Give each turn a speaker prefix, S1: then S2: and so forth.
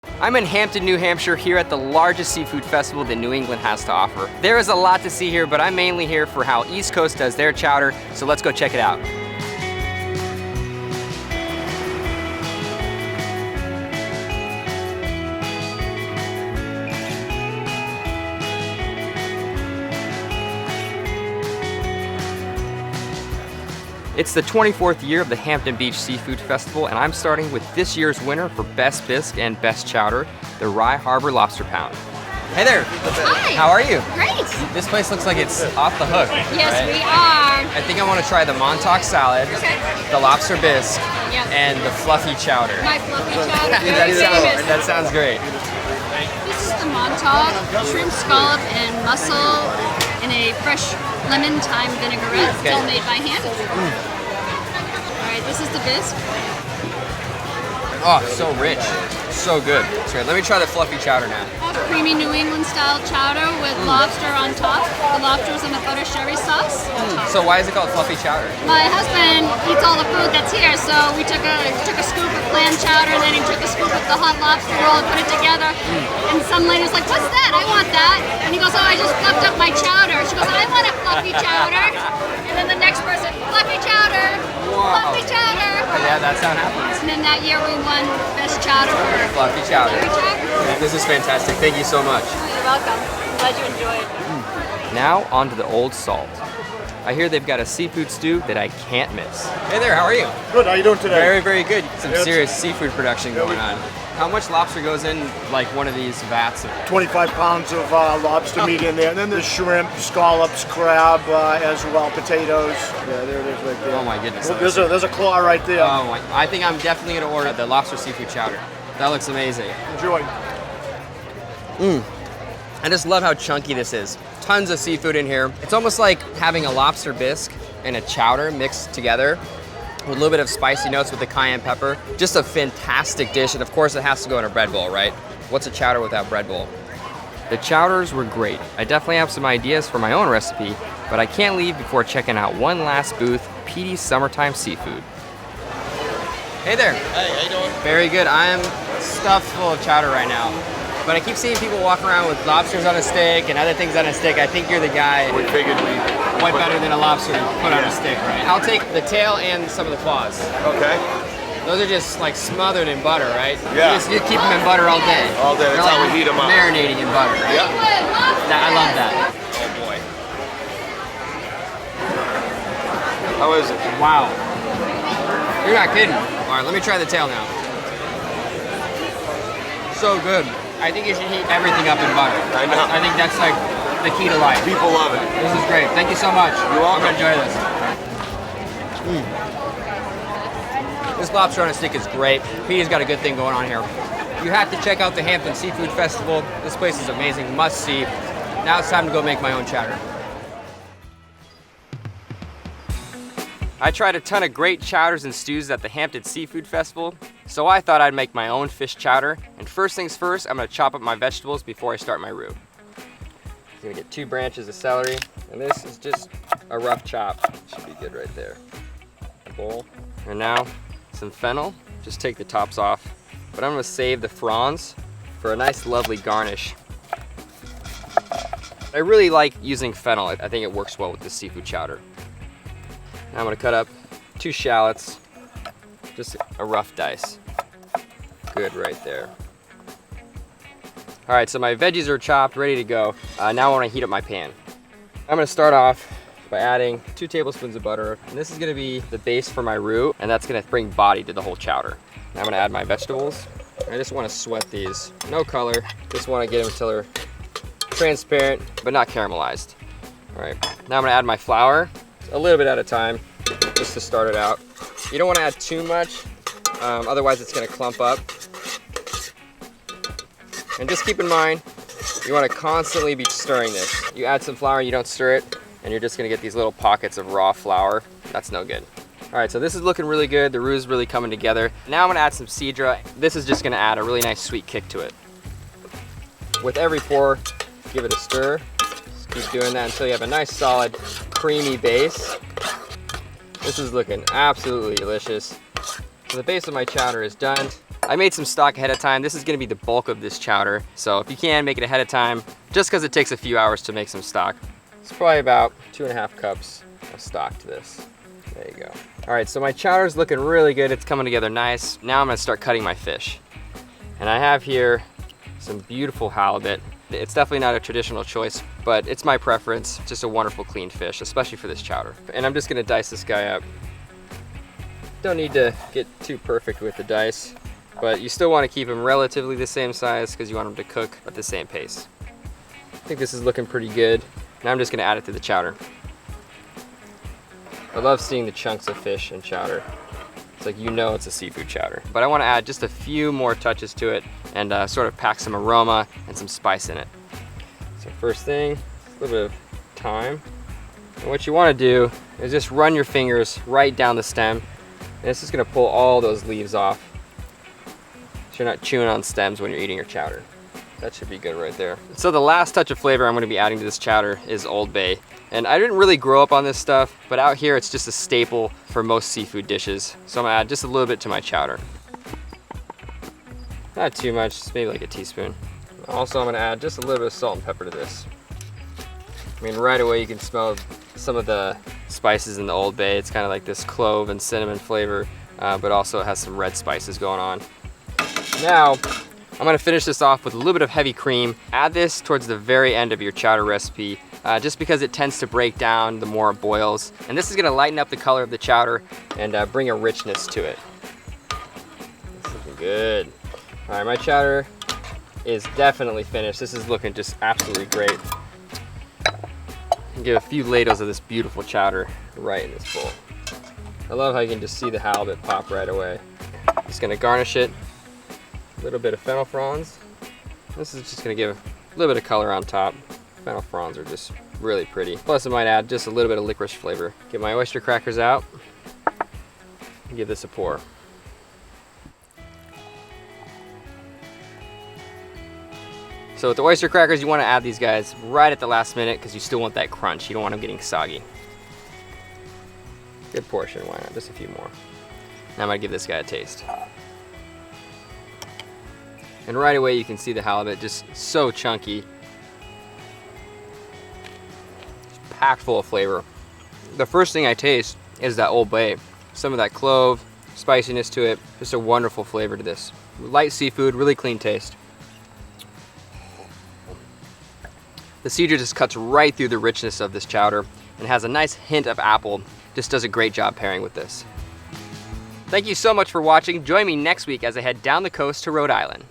S1: I'm in Hampton, New Hampshire, here at the largest seafood festival that New England has to offer. There is a lot to see here, but I'm mainly here for how East Coast does their chowder, so let's go check it out. It's the 24th year of the Hampton Beach Seafood Festival, and I'm starting with this year's winner for Best Bisque and Best Chowder, the Rye Harbor Lobster Pound. Hey there!
S2: Hi!
S1: How are you?
S2: Great!
S1: This place looks like it's off the hook.
S2: Yes,
S1: right?
S2: we are.
S1: I think I want to try the Montauk salad, the lobster bisque,
S2: Yep.
S1: and the fluffy chowder.
S2: My fluffy chowder, very famous.
S1: That sounds great.
S2: This is the Montauk, shrimp scallop and mussel in a fresh lemon thyme vinaigrette. It's all made by hand. All right, this is the bisque.
S1: Oh, so rich. So good. Sorry, let me try the fluffy chowder now.
S2: Creamy New England style chowder with lobster on top. The lobster is in a butter sherry sauce.
S1: So why is it called fluffy chowder?
S2: My husband eats all the food that's here, so we took a scoop of clam chowder, and then he took a scoop of the hot lobster roll and put it together. And some lady's like, "What's that? I want that." And he goes, "Oh, I just fluffed up my chowder." She goes, "I want a fluffy chowder." And then the next person, "Fluffy chowder, fluffy chowder."
S1: Yeah, that's how it happens.
S2: And then that year we won best chowder for
S1: Fluffy chowder.
S2: chowder.
S1: This is fantastic. Thank you so much.
S2: You're welcome. I'm glad you enjoyed.
S1: Now on to the Old Salt. I hear they've got a seafood stew that I can't miss. Hey there, how are you?
S3: Good, how you doing today?
S1: Very, very good. Some serious seafood production going on. How much lobster goes in like one of these vats?
S3: 25 pounds of lobster meat in there, and then there's shrimp, scallops, crab as well, potatoes. Yeah, there it is right there.
S1: Oh my goodness.
S3: Look, there's a claw right there.
S1: Oh my, I think I'm definitely gonna order the lobster seafood chowder. That looks amazing.
S3: Enjoy.
S1: I just love how chunky this is. Tons of seafood in here. It's almost like having a lobster bisque and a chowder mixed together with a little bit of spicy notes with the cayenne pepper. Just a fantastic dish, and of course it has to go in a bread bowl, right? What's a chowder without bread bowl? The chowders were great. I definitely have some ideas for my own recipe, but I can't leave before checking out one last booth, Petey's Summertime Seafood. Hey there.
S4: Hey, how you doing?
S1: Very good. I'm stuffed full of chowder right now. But I keep seeing people walk around with lobsters on a stick and other things on a stick. I think you're the guy.
S4: We figured
S1: What better than a lobster put on a stick, right? I'll take the tail and some of the claws.
S4: Okay.
S1: Those are just like smothered in butter, right?
S4: Yeah.
S1: You keep them in butter all day.
S4: All day. That's
S1: They're
S4: how
S1: like
S4: we heat them up.
S1: Marinating in butter, right?
S4: Yep.
S1: I love that.
S4: Oh boy. How is it?
S1: Wow. You're not kidding. All right, let me try the tail now. So good. I think you should heat everything up in butter.
S4: I know.
S1: I think that's like the key to life.
S4: People love it.
S1: This is great. Thank you so much.
S4: You're welcome.
S1: I'm gonna enjoy this. This lobster on a stick is great. Petey's got a good thing going on here. You have to check out the Hampton Seafood Festival. This place is amazing, must see. Now it's time to go make my own chowder. I tried a ton of great chowders and stews at the Hampton Seafood Festival, so I thought I'd make my own fish chowder. And first things first, I'm gonna chop up my vegetables before I start my roux. I'm gonna get 2 branches of celery, and this is just a rough chop. Should be good right there. A bowl. And now, some fennel. Just take the tops off. But I'm gonna save the fronds for a nice, lovely garnish. I really like using fennel. I think it works well with this seafood chowder. Now I'm gonna cut up 2 shallots, just a rough dice. Good right there. All right, so my veggies are chopped, ready to go. Now I wanna heat up my pan. I'm gonna start off by adding 2 tablespoons of butter. And this is gonna be the base for my roux, and that's gonna bring body to the whole chowder. Now I'm gonna add my vegetables. I just wanna sweat these. No color, just wanna get them until they're transparent, but not caramelized. All right, now I'm gonna add my flour. A little bit at a time, just to start it out. You don't want to add too much, otherwise it's going to clump up. And just keep in mind, you want to constantly be stirring this. You add some flour, you don't stir it, and you're just going to get these little pockets of raw flour. That's no good. All right, so this is looking really good. The roux is really coming together. Now I'm going to add some Cidre. This is just going to add a really nice sweet kick to it. With every pour, give it a stir. Just keep doing that until you have a nice solid creamy base. This is looking absolutely delicious. So the base of my chowder is done. I made some stock ahead of time. This is gonna be the bulk of this chowder. So if you can, make it ahead of time, just because it takes a few hours to make some stock. It's probably about 2.5 cups of stock to this. There you go. All right, so my chowder's looking really good. It's coming together nice. Now I'm gonna start cutting my fish. And I have here some beautiful halibut. It's definitely not a traditional choice, but it's my preference. Just a wonderful clean fish, especially for this chowder. And I'm just gonna dice this guy up. Don't need to get too perfect with the dice, but you still wanna keep them relatively the same size because you want them to cook at the same pace. I think this is looking pretty good. Now I'm just gonna add it to the chowder. I love seeing the chunks of fish in chowder. It's like, you know, it's a seafood chowder. But I wanna add just a few more touches to it and sort of pack some aroma and some spice in it. So first thing, a little bit of thyme. And what you wanna do is just run your fingers right down the stem, and it's just gonna pull all those leaves off, so you're not chewing on stems when you're eating your chowder. That should be good right there. So the last touch of flavor I'm gonna be adding to this chowder is Old Beay. And I didn't really grow up on this stuff, but out here it's just a staple for most seafood dishes. So I'm gonna add just a little bit to my chowder. Not too much, just maybe like a teaspoon. Also, I'm gonna add just a little bit of salt and pepper to this. I mean, right away you can smell some of the spices in the Old Beay. It's kind of like this clove and cinnamon flavor, but also it has some red spices going on. Now, I'm gonna finish this off with a little bit of heavy cream. Add this towards the very end of your chowder recipe, just because it tends to break down the more it boils. And this is gonna lighten up the color of the chowder and bring a richness to it. It's looking good. All right, my chowder is definitely finished. This is looking just absolutely great. Give a few ladles of this beautiful chowder right in this bowl. I love how you can just see the halibut pop right away. Just gonna garnish it. A little bit of fennel fronds. This is just gonna give a little bit of color on top. Fennel fronds are just really pretty. Plus I might add just a little bit of licorice flavor. Get my oyster crackers out and give this a pour. So with the oyster crackers, you want to add these guys right at the last minute because you still want that crunch. You don't want them getting soggy. Good portion, why not? Just a few more. Now I'm gonna give this guy a taste. And right away you can see the halibut just so chunky. Just packed full of flavor. The first thing I taste is that Old Beay. Some of that clove, spiciness to it, just a wonderful flavor to this. Light seafood, really clean taste. The Cidre just cuts right through the richness of this chowder and has a nice hint of apple. Just does a great job pairing with this. Thank you so much for watching. Join me next week as I head down the coast to Rhode Island.